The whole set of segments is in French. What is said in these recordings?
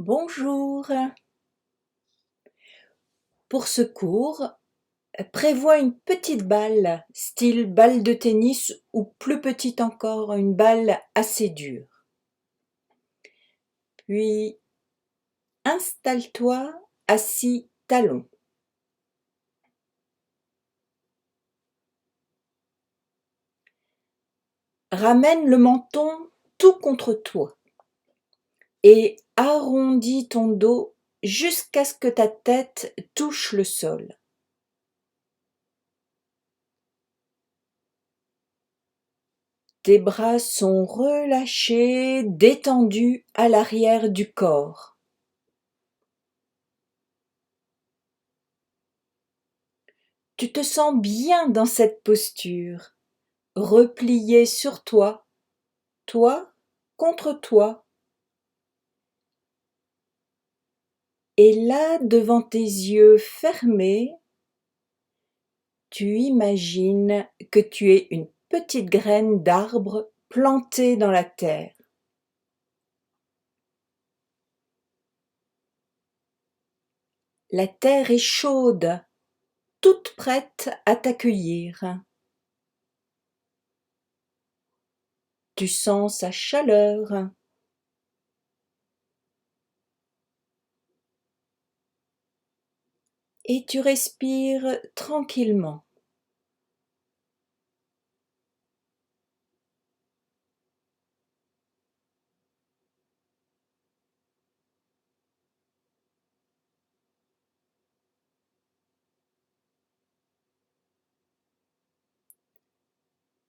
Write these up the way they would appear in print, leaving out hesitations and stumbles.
Bonjour. Pour ce cours, prévois une petite balle, style balle de tennis ou plus petite encore, une balle assez dure. Puis, installe-toi assis talon. Ramène le menton tout contre toi et arrondis ton dos jusqu'à ce que ta tête touche le sol. Tes bras sont relâchés, détendus à l'arrière du corps. Tu te sens bien dans cette posture, replié sur toi, toi contre toi. Et là, devant tes yeux fermés, tu imagines que tu es une petite graine d'arbre plantée dans la terre. La terre est chaude, toute prête à t'accueillir. Tu sens sa chaleur. Et tu respires tranquillement.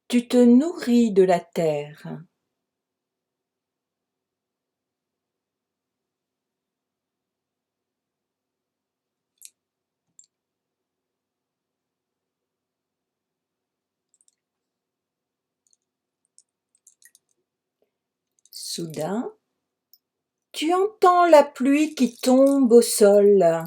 Tu te nourris de la terre. Soudain, tu entends la pluie qui tombe au sol.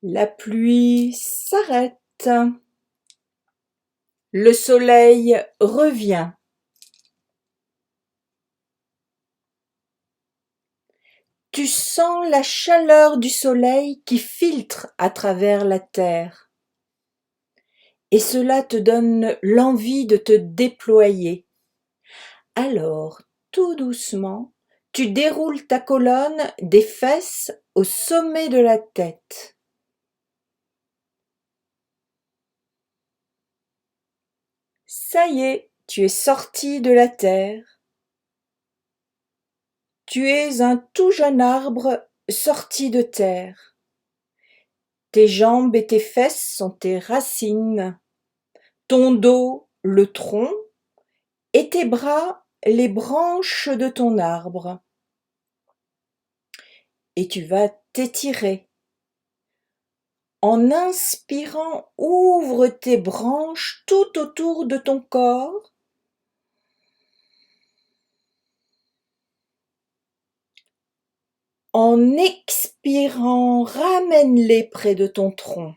La pluie s'arrête. Le soleil revient. Tu sens la chaleur du soleil qui filtre à travers la terre. Et cela te donne l'envie de te déployer. Alors, tout doucement, tu déroules ta colonne des fesses au sommet de la tête. Ça y est, tu es sorti de la terre. Tu es un tout jeune arbre sorti de terre. Tes jambes et tes fesses sont tes racines, ton dos le tronc et tes bras les branches de ton arbre. Et tu vas t'étirer. En inspirant, ouvre tes branches tout autour de ton corps. En expirant, ramène-les près de ton tronc.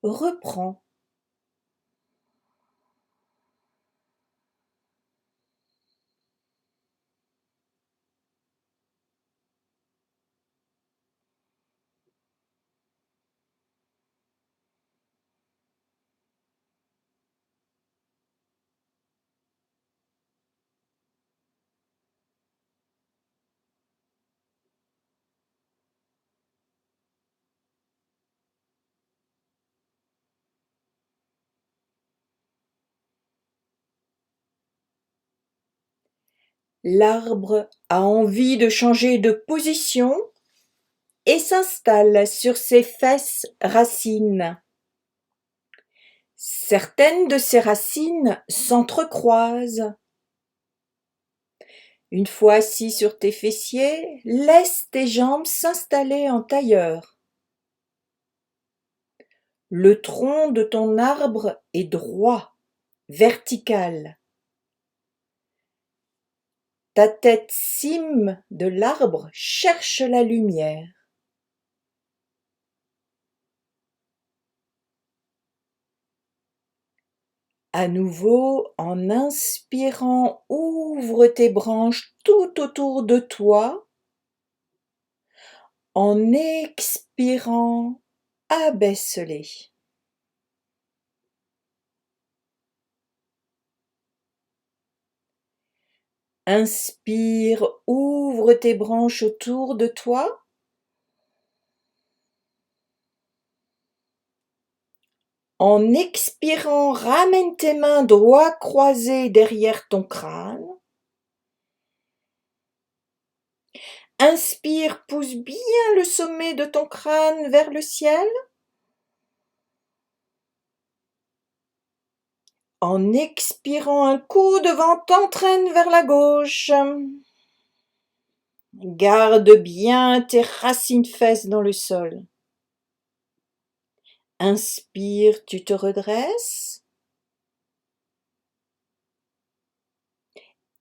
Reprends. L'arbre a envie de changer de position et s'installe sur ses fesses racines. Certaines de ces racines s'entrecroisent. Une fois assis sur tes fessiers, laisse tes jambes s'installer en tailleur. Le tronc de ton arbre est droit, vertical. Ta tête cime de l'arbre cherche la lumière. À nouveau, en inspirant, ouvre tes branches tout autour de toi. En expirant, abaisse-les. Inspire, ouvre tes branches autour de toi. En expirant, ramène tes mains doigts croisés derrière ton crâne. Inspire, pousse bien le sommet de ton crâne vers le ciel. En expirant, un coup de vent t'entraîne vers la gauche. Garde bien tes racines fesses dans le sol. Inspire, tu te redresses.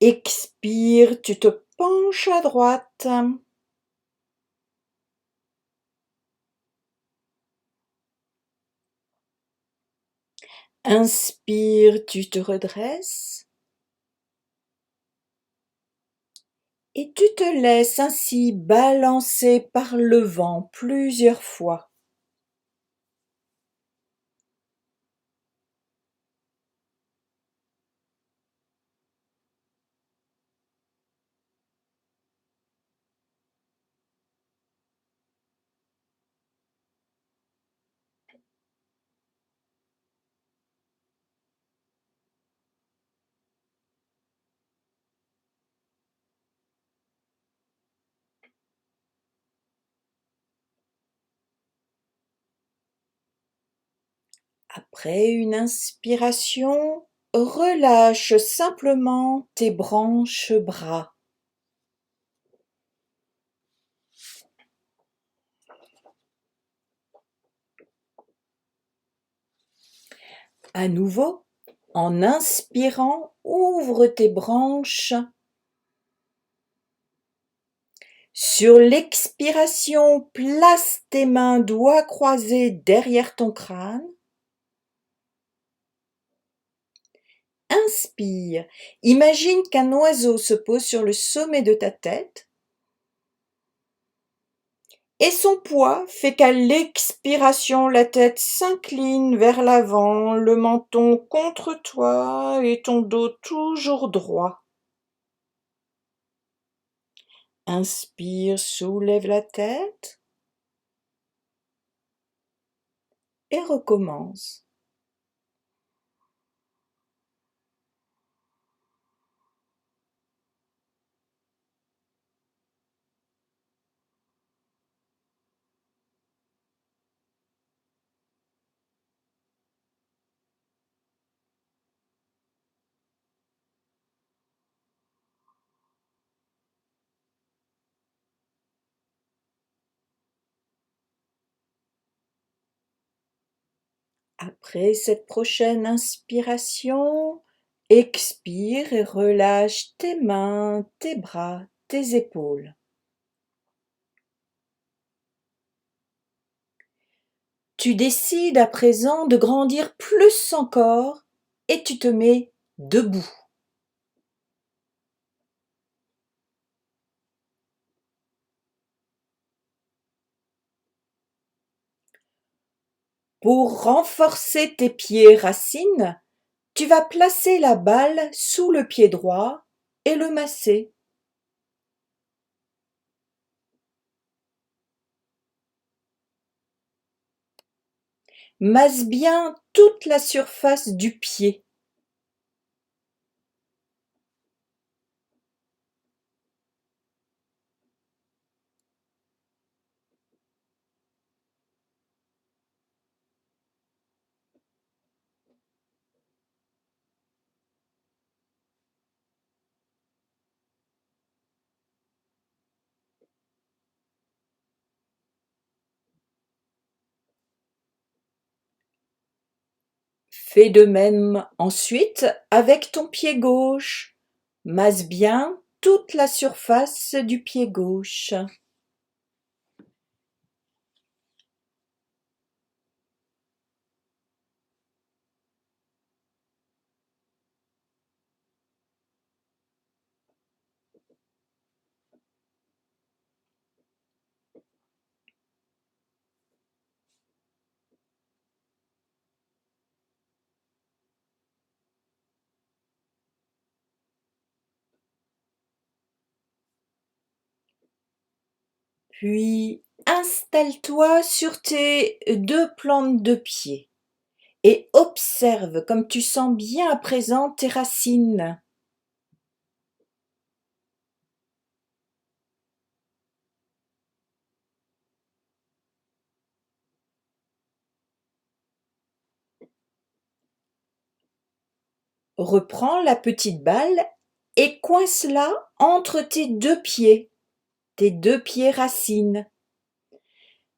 Expire, tu te penches à droite. Inspire, tu te redresses. Et tu te laisses ainsi balancer par le vent plusieurs fois. Après une inspiration, relâche simplement tes branches bras. À nouveau, en inspirant, ouvre tes branches. Sur l'expiration, place tes mains doigts croisés derrière ton crâne. Inspire. Imagine qu'un oiseau se pose sur le sommet de ta tête et son poids fait qu'à l'expiration, la tête s'incline vers l'avant, le menton contre toi et ton dos toujours droit. Inspire, soulève la tête et recommence. Après cette prochaine inspiration, expire et relâche tes mains, tes bras, tes épaules. Tu décides à présent de grandir plus encore et tu te mets debout. Pour renforcer tes pieds racines, tu vas placer la balle sous le pied droit et le masser. Masse bien toute la surface du pied. Fais de même ensuite avec ton pied gauche. Masse bien toute la surface du pied gauche. Puis installe-toi sur tes deux plantes de pied et observe comme tu sens bien à présent tes racines. Reprends la petite balle et coince-la entre tes deux pieds racines.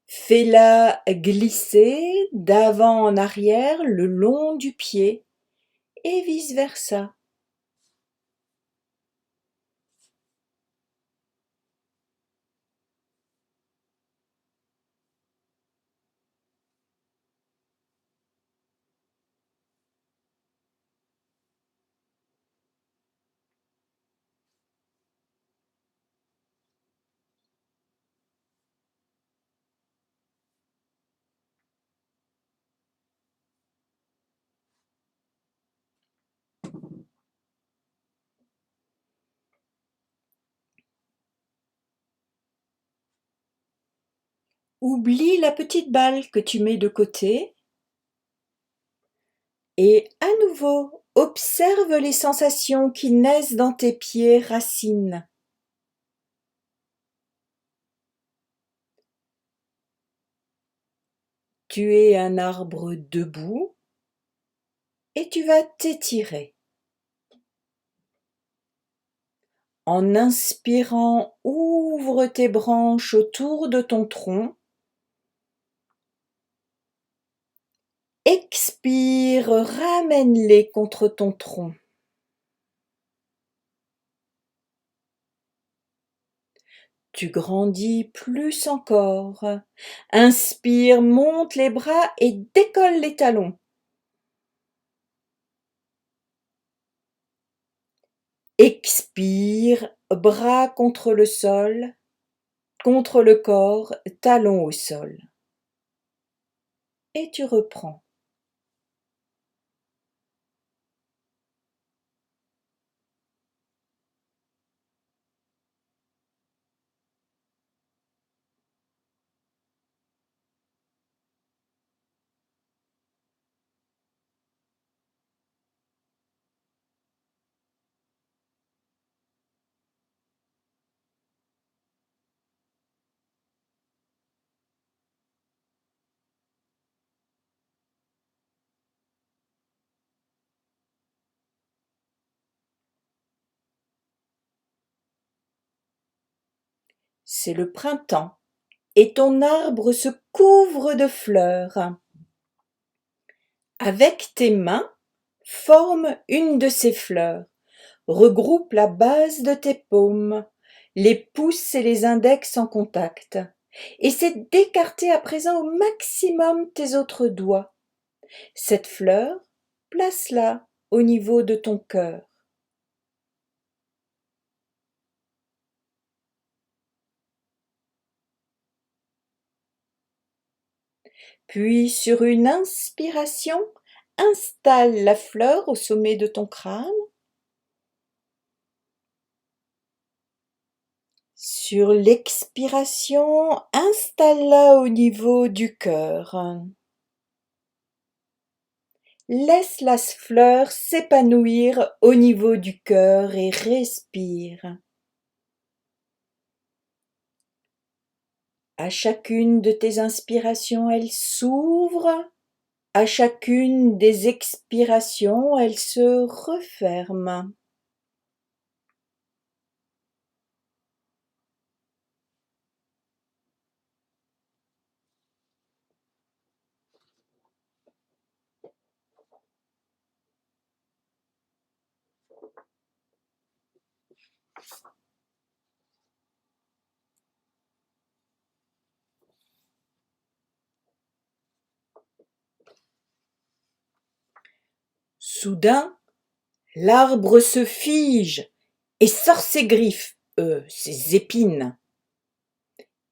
Fais-la glisser d'avant en arrière le long du pied et vice-versa. Oublie la petite balle que tu mets de côté et à nouveau observe les sensations qui naissent dans tes pieds racines. Tu es un arbre debout et tu vas t'étirer. En inspirant, ouvre tes branches autour de ton tronc. Expire, ramène-les contre ton tronc. Tu grandis plus encore. Inspire, monte les bras et décolle les talons. Expire, bras contre le sol, contre le corps, talons au sol. Et tu reprends. C'est le printemps et ton arbre se couvre de fleurs. Avec tes mains, forme une de ces fleurs. Regroupe la base de tes paumes, les pouces et les index en contact. Essaie d'écarter à présent au maximum tes autres doigts. Cette fleur, place-la au niveau de ton cœur. Puis, sur une inspiration, installe la fleur au sommet de ton crâne. Sur l'expiration, installe-la au niveau du cœur. Laisse la fleur s'épanouir au niveau du cœur et respire. À chacune de tes inspirations, elle s'ouvre. À chacune des expirations, elle se referme. Soudain, l'arbre se fige et sort ses griffes, ses épines.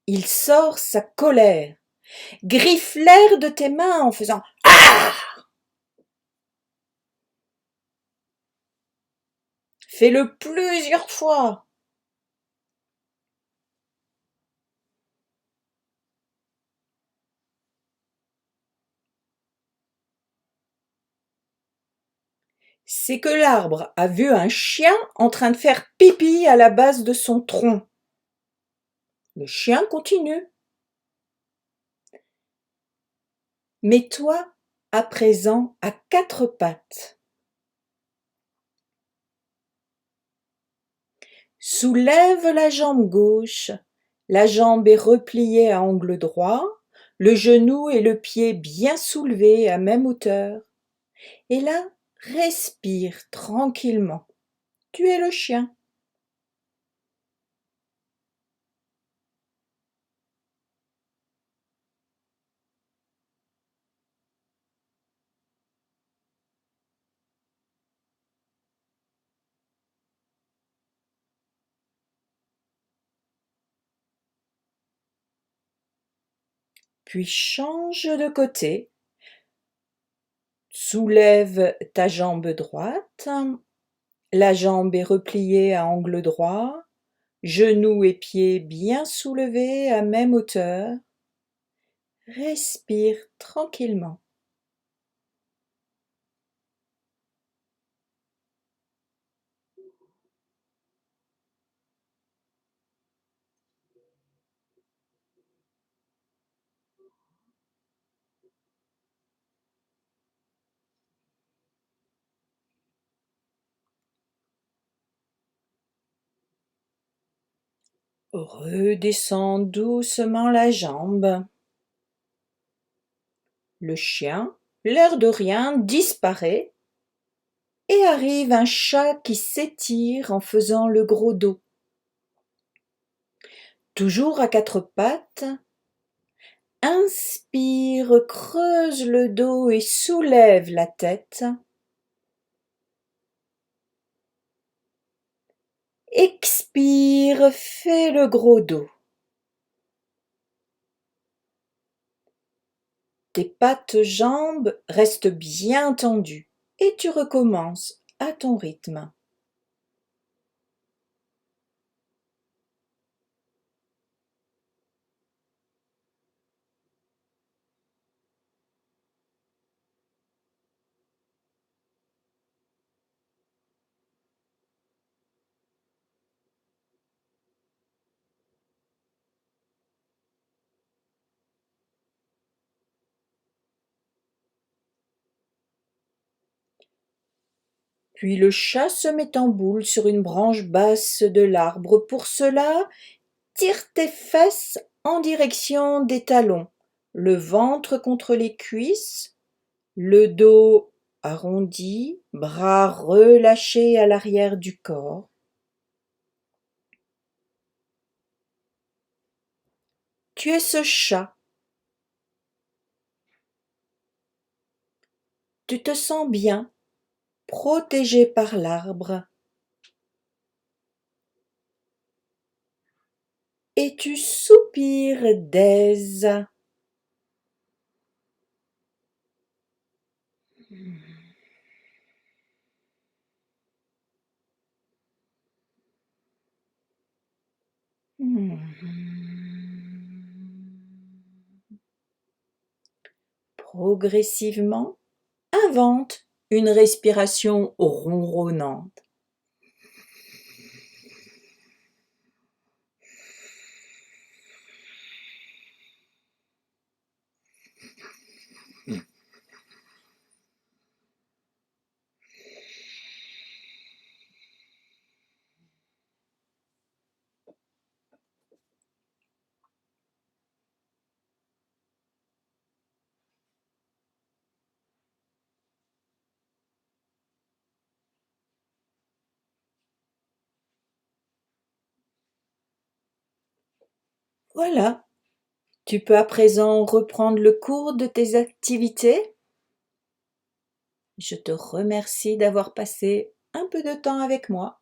Il sort sa colère, griffe l'air de tes mains en faisant « Ah !» Fais-le plusieurs fois. C'est que l'arbre a vu un chien en train de faire pipi à la base de son tronc. Le chien continue. Mets-toi à présent à quatre pattes. Soulève la jambe gauche, la jambe est repliée à angle droit, le genou et le pied bien soulevés à même hauteur. Et là, respire tranquillement. Tu es le chien. Puis change de côté. Soulève ta jambe droite. La jambe est repliée à angle droit. Genoux et pieds bien soulevés à même hauteur. Respire tranquillement. Redescends doucement la jambe. Le chien, l'air de rien, disparaît et arrive un chat qui s'étire en faisant le gros dos. Toujours à quatre pattes, inspire, creuse le dos et soulève la tête. Expire, fais le gros dos. Tes pattes jambes restent bien tendues et tu recommences à ton rythme. Puis le chat se met en boule sur une branche basse de l'arbre. Pour cela, tire tes fesses en direction des talons, le ventre contre les cuisses, le dos arrondi, bras relâchés à l'arrière du corps. Tu es ce chat. Tu te sens bien, protégé par l'arbre. Et tu soupires d'aise. Progressivement, invente une respiration ronronnante. Voilà, tu peux à présent reprendre le cours de tes activités. Je te remercie d'avoir passé un peu de temps avec moi.